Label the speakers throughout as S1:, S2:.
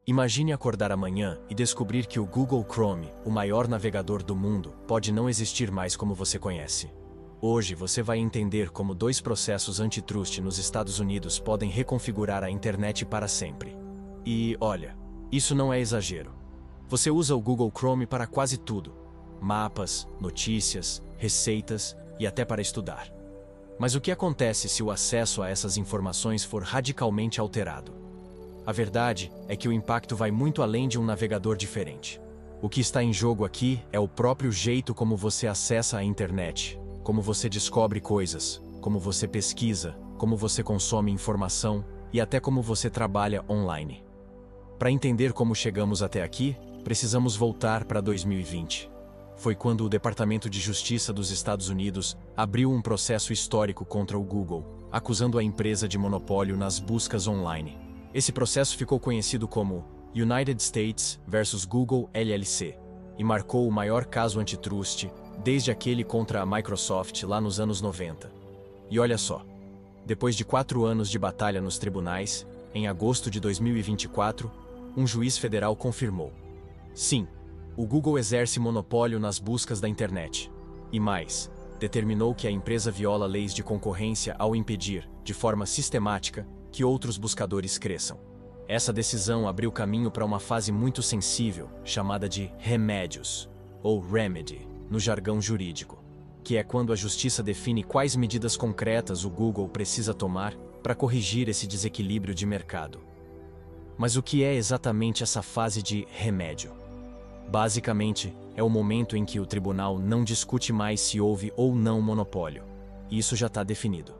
S1: Imagine acordar amanhã e descobrir que o Google Chrome, o maior navegador do mundo, pode não existir mais como você conhece. Hoje você vai entender como dois processos antitrust nos Estados Unidos podem reconfigurar a internet para sempre. E, olha, isso não é exagero. Você usa o Google Chrome para quase tudo: mapas, notícias, receitas e até para estudar. Mas o que acontece se o acesso a essas informações for radicalmente alterado? A verdade é que o impacto vai muito além de um navegador diferente. O que está em jogo aqui é o próprio jeito como você acessa a internet, como você descobre coisas, como você pesquisa, como você consome informação e até como você trabalha online. Para entender como chegamos até aqui, precisamos voltar para 2020. Foi quando o Departamento de Justiça dos Estados Unidos abriu um processo histórico contra o Google, acusando a empresa de monopólio nas buscas online. Esse processo ficou conhecido como United States versus Google LLC e marcou o maior caso antitrust desde aquele contra a Microsoft lá nos anos 90. E olha só, depois de 4 anos de batalha nos tribunais, em agosto de 2024, um juiz federal confirmou: sim, o Google exerce monopólio nas buscas da internet. E mais, determinou que a empresa viola leis de concorrência ao impedir, de forma sistemática, que outros buscadores cresçam. Essa decisão abriu caminho para uma fase muito sensível, chamada de remédios, ou remedy, no jargão jurídico, que é quando a justiça define quais medidas concretas o Google precisa tomar para corrigir esse desequilíbrio de mercado. Mas o que é exatamente essa fase de remédio? Basicamente, é o momento em que o tribunal não discute mais se houve ou não monopólio. Isso já está definido.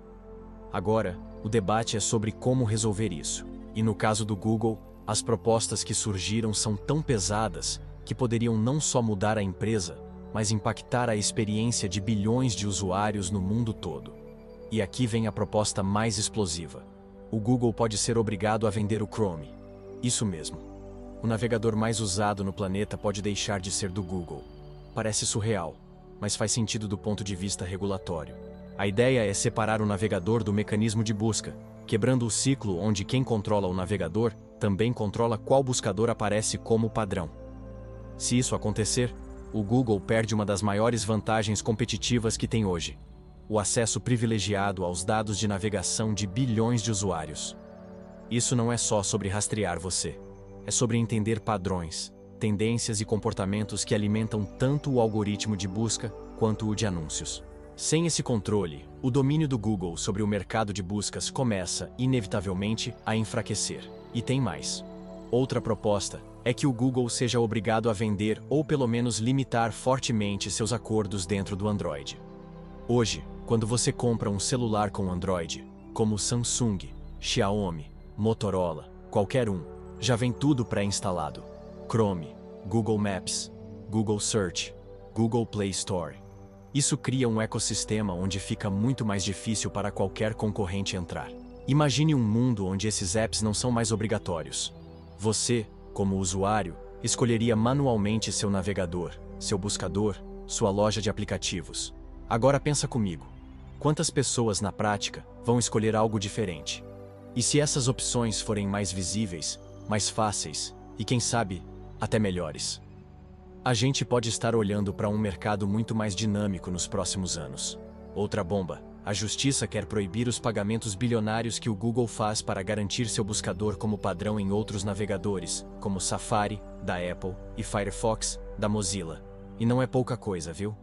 S1: Agora, o debate é sobre como resolver isso. E no caso do Google, as propostas que surgiram são tão pesadas que poderiam não só mudar a empresa, mas impactar a experiência de bilhões de usuários no mundo todo. E aqui vem a proposta mais explosiva. O Google pode ser obrigado a vender o Chrome. Isso mesmo. O navegador mais usado no planeta pode deixar de ser do Google. Parece surreal, mas faz sentido do ponto de vista regulatório. A ideia é separar o navegador do mecanismo de busca, quebrando o ciclo onde quem controla o navegador também controla qual buscador aparece como padrão. Se isso acontecer, o Google perde uma das maiores vantagens competitivas que tem hoje: o acesso privilegiado aos dados de navegação de bilhões de usuários. Isso não é só sobre rastrear você. É sobre entender padrões, tendências e comportamentos que alimentam tanto o algoritmo de busca quanto o de anúncios. Sem esse controle, o domínio do Google sobre o mercado de buscas começa, inevitavelmente, a enfraquecer. E tem mais. Outra proposta é que o Google seja obrigado a vender ou pelo menos limitar fortemente seus acordos dentro do Android. Hoje, quando você compra um celular com Android, como Samsung, Xiaomi, Motorola, qualquer um, já vem tudo pré-instalado: Chrome, Google Maps, Google Search, Google Play Store. Isso cria um ecossistema onde fica muito mais difícil para qualquer concorrente entrar. Imagine um mundo onde esses apps não são mais obrigatórios. Você, como usuário, escolheria manualmente seu navegador, seu buscador, sua loja de aplicativos. Agora pensa comigo. Quantas pessoas, na prática, vão escolher algo diferente? E se essas opções forem mais visíveis, mais fáceis e, quem sabe, até melhores? A gente pode estar olhando para um mercado muito mais dinâmico nos próximos anos. Outra bomba: a justiça quer proibir os pagamentos bilionários que o Google faz para garantir seu buscador como padrão em outros navegadores, como Safari, da Apple, e Firefox, da Mozilla. E não é pouca coisa, viu?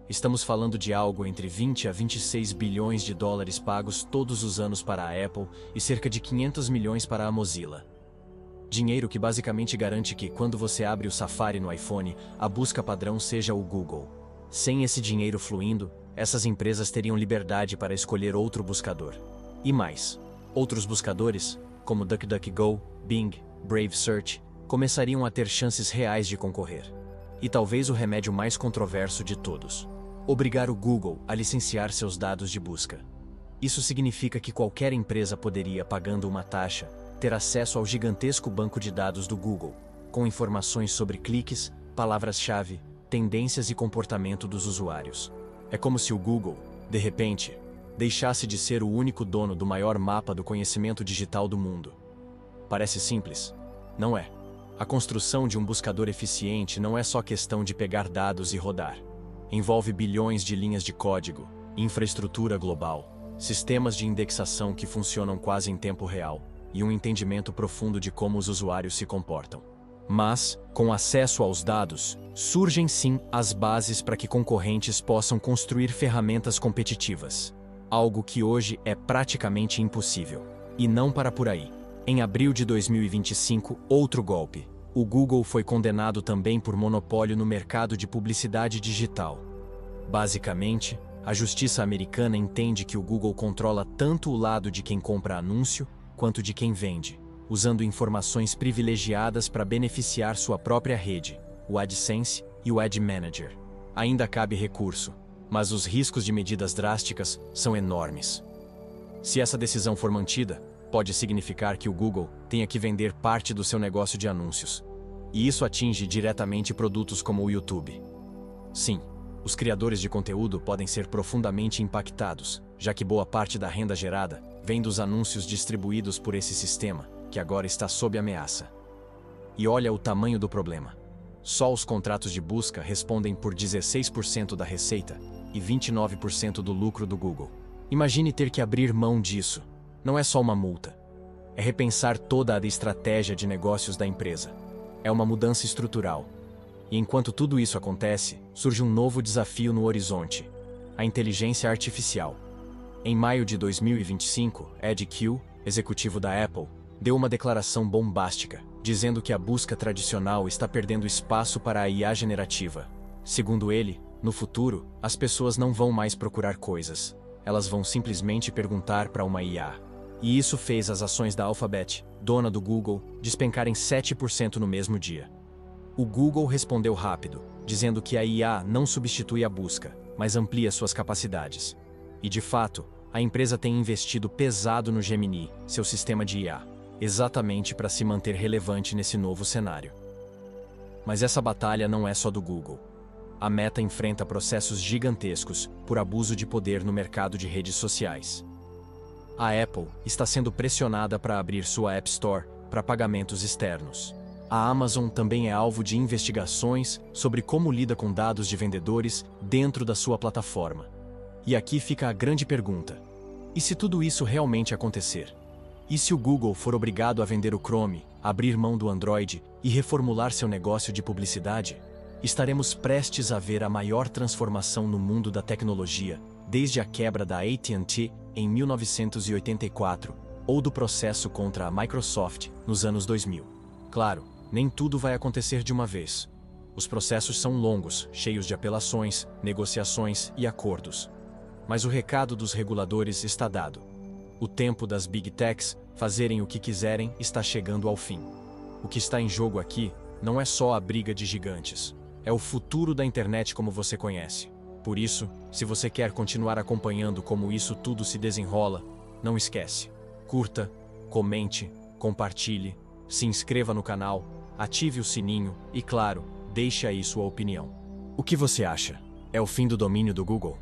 S1: Estamos falando de algo entre 20 a 26 bilhões de dólares pagos todos os anos para a Apple e cerca de 500 milhões para a Mozilla. Dinheiro que basicamente garante que, quando você abre o Safari no iPhone, a busca padrão seja o Google. Sem esse dinheiro fluindo, essas empresas teriam liberdade para escolher outro buscador. E mais, outros buscadores, como DuckDuckGo, Bing, Brave Search, começariam a ter chances reais de concorrer. E talvez o remédio mais controverso de todos: obrigar o Google a licenciar seus dados de busca. Isso significa que qualquer empresa poderia, pagando uma taxa, ter acesso ao gigantesco banco de dados do Google, com informações sobre cliques, palavras-chave, tendências e comportamento dos usuários. É como se o Google, de repente, deixasse de ser o único dono do maior mapa do conhecimento digital do mundo. Parece simples, não é? A construção de um buscador eficiente não é só questão de pegar dados e rodar. Envolve bilhões de linhas de código, infraestrutura global, sistemas de indexação que funcionam quase em tempo real e um entendimento profundo de como os usuários se comportam. Mas, com acesso aos dados, surgem sim as bases para que concorrentes possam construir ferramentas competitivas. Algo que hoje é praticamente impossível. E não para por aí. Em abril de 2025, outro golpe. O Google foi condenado também por monopólio no mercado de publicidade digital. Basicamente, a justiça americana entende que o Google controla tanto o lado de quem compra anúncio quanto de quem vende, usando informações privilegiadas para beneficiar sua própria rede, o AdSense e o Ad Manager. Ainda cabe recurso, mas os riscos de medidas drásticas são enormes. Se essa decisão for mantida, pode significar que o Google tenha que vender parte do seu negócio de anúncios. E isso atinge diretamente produtos como o YouTube. Sim, os criadores de conteúdo podem ser profundamente impactados, já que boa parte da renda gerada vem dos anúncios distribuídos por esse sistema, que agora está sob ameaça. E olha o tamanho do problema. Só os contratos de busca respondem por 16% da receita e 29% do lucro do Google. Imagine ter que abrir mão disso. Não é só uma multa. É repensar toda a estratégia de negócios da empresa. É uma mudança estrutural. E enquanto tudo isso acontece, surge um novo desafio no horizonte: a inteligência artificial. Em maio de 2025, Ed Q, executivo da Apple, deu uma declaração bombástica, dizendo que a busca tradicional está perdendo espaço para a IA generativa. Segundo ele, no futuro, as pessoas não vão mais procurar coisas. Elas vão simplesmente perguntar para uma IA. E isso fez as ações da Alphabet, dona do Google, despencarem 7% no mesmo dia. O Google respondeu rápido, dizendo que a IA não substitui a busca, mas amplia suas capacidades. E de fato, a empresa tem investido pesado no Gemini, seu sistema de IA, exatamente para se manter relevante nesse novo cenário. Mas essa batalha não é só do Google. A Meta enfrenta processos gigantescos por abuso de poder no mercado de redes sociais. A Apple está sendo pressionada para abrir sua App Store para pagamentos externos. A Amazon também é alvo de investigações sobre como lida com dados de vendedores dentro da sua plataforma. E aqui fica a grande pergunta: e se tudo isso realmente acontecer? E se o Google for obrigado a vender o Chrome, abrir mão do Android e reformular seu negócio de publicidade? Estaremos prestes a ver a maior transformação no mundo da tecnologia, desde a quebra da AT&T em 1984, ou do processo contra a Microsoft nos anos 2000. Claro, nem tudo vai acontecer de uma vez. Os processos são longos, cheios de apelações, negociações e acordos. Mas o recado dos reguladores está dado. O tempo das Big Techs fazerem o que quiserem está chegando ao fim. O que está em jogo aqui não é só a briga de gigantes. É o futuro da internet como você conhece. Por isso, se você quer continuar acompanhando como isso tudo se desenrola, não esquece. Curta, comente, compartilhe, se inscreva no canal, ative o sininho e, claro, deixe aí sua opinião. O que você acha? É o fim do domínio do Google?